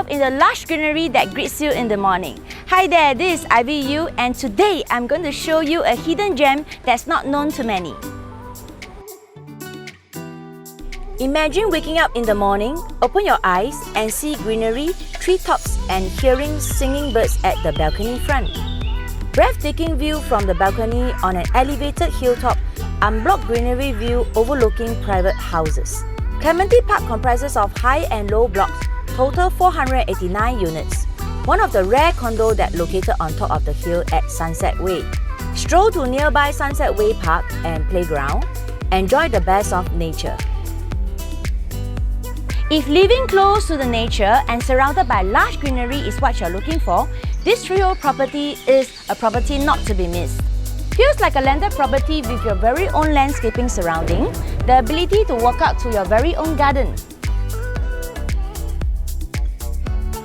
yourself in the lush greenery that greets you in the morning. Hi there, this is IVU, and today I'm going to show you a hidden gem that's not known to many. Imagine waking up in the morning, open your eyes and see greenery, treetops and hearing singing birds at the balcony front. Breathtaking view from the balcony on an elevated hilltop, unblocked greenery view overlooking private houses. Clementi Park comprises of high and low blocks, total 489 units. One of the rare condos that located on top of the hill at Sunset Way. Stroll to nearby Sunset Way Park and playground. Enjoy the best of nature. If living close to the nature and surrounded by lush greenery is what you're looking for, this freehold property is a property not to be missed. Feels like a landed property with your very own landscaping surrounding, the ability to walk out to your very own garden.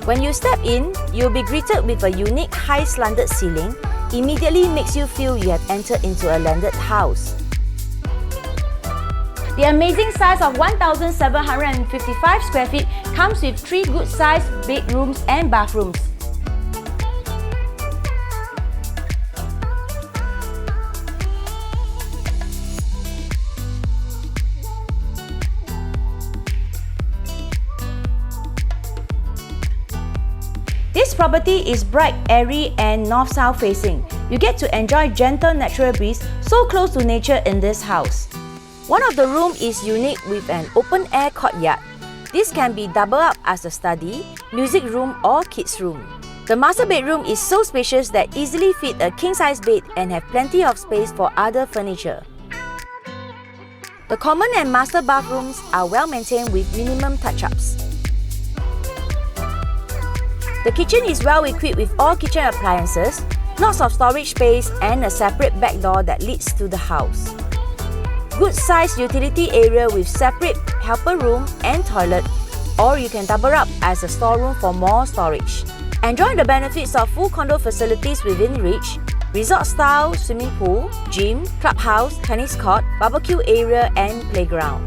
When you step in, you'll be greeted with a unique high slanted ceiling, immediately makes you feel you have entered into a landed house. The amazing size of 1,755 square feet comes with 3 good-sized bedrooms and bathrooms. This property is bright, airy and north-south facing. You get to enjoy gentle natural breeze so close to nature in this house. One of the rooms is unique with an open-air courtyard. This can be doubled up as a study, music room or kids room. The master bedroom is so spacious that easily fit a king-size bed and have plenty of space for other furniture. The common and master bathrooms are well maintained with minimum touch-ups. The kitchen is well equipped with all kitchen appliances, lots of storage space and a separate back door that leads to the house. Good sized utility area with separate helper room and toilet, or you can double up as a storeroom for more storage. Enjoy the benefits of full condo facilities within reach, resort style swimming pool, gym, clubhouse, tennis court, barbecue area and playground.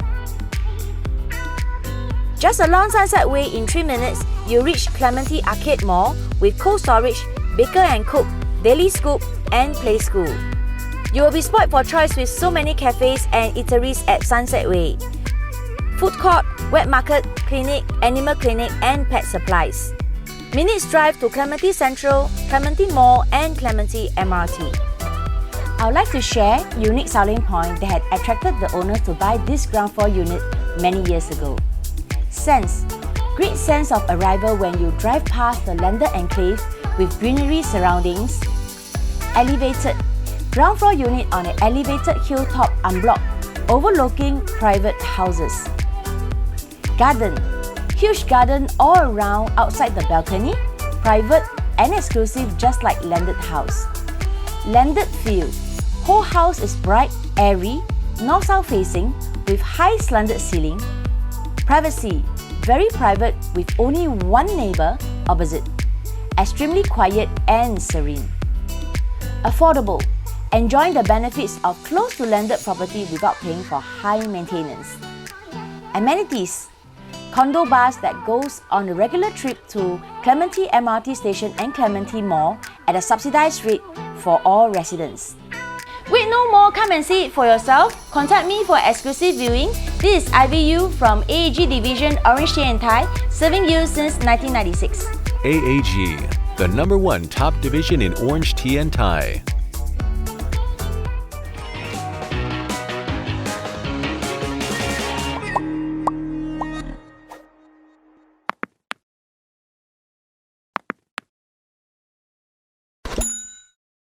Just along Sunset Way in 3 minutes, you reach Clementi Arcade Mall with cold storage, baker and cook, daily scoop and play school. You will be spoiled for choice with so many cafes and eateries at Sunset Way. Food court, wet market, clinic, animal clinic and pet supplies. Minutes drive to Clementi Central, Clementi Mall and Clementi MRT. I would like to share a unique selling point that had attracted the owners to buy this ground floor unit many years ago. Sense. Great sense of arrival when you drive past the landed enclave with greenery surroundings. Elevated. Ground floor unit on an elevated hilltop unblocked, overlooking private houses. Garden. Huge garden all around outside the balcony, private and exclusive just like landed house. Landed feel. Whole house is bright, airy, north-south facing with high slanted ceiling. Privacy. Very private with only one neighbor opposite. Extremely quiet and serene. Affordable. Enjoying the benefits of close to landed property without paying for high maintenance. Amenities. Condo bus that goes on a regular trip to Clementi MRT station and Clementi Mall at a subsidized rate for all residents. Wait no more, come and see it for yourself. Contact me for exclusive viewing. This is IVU from AAG Division OrangeTee and Thai, serving you since 1996. AAG, the #1 top division in orange tea and Thai.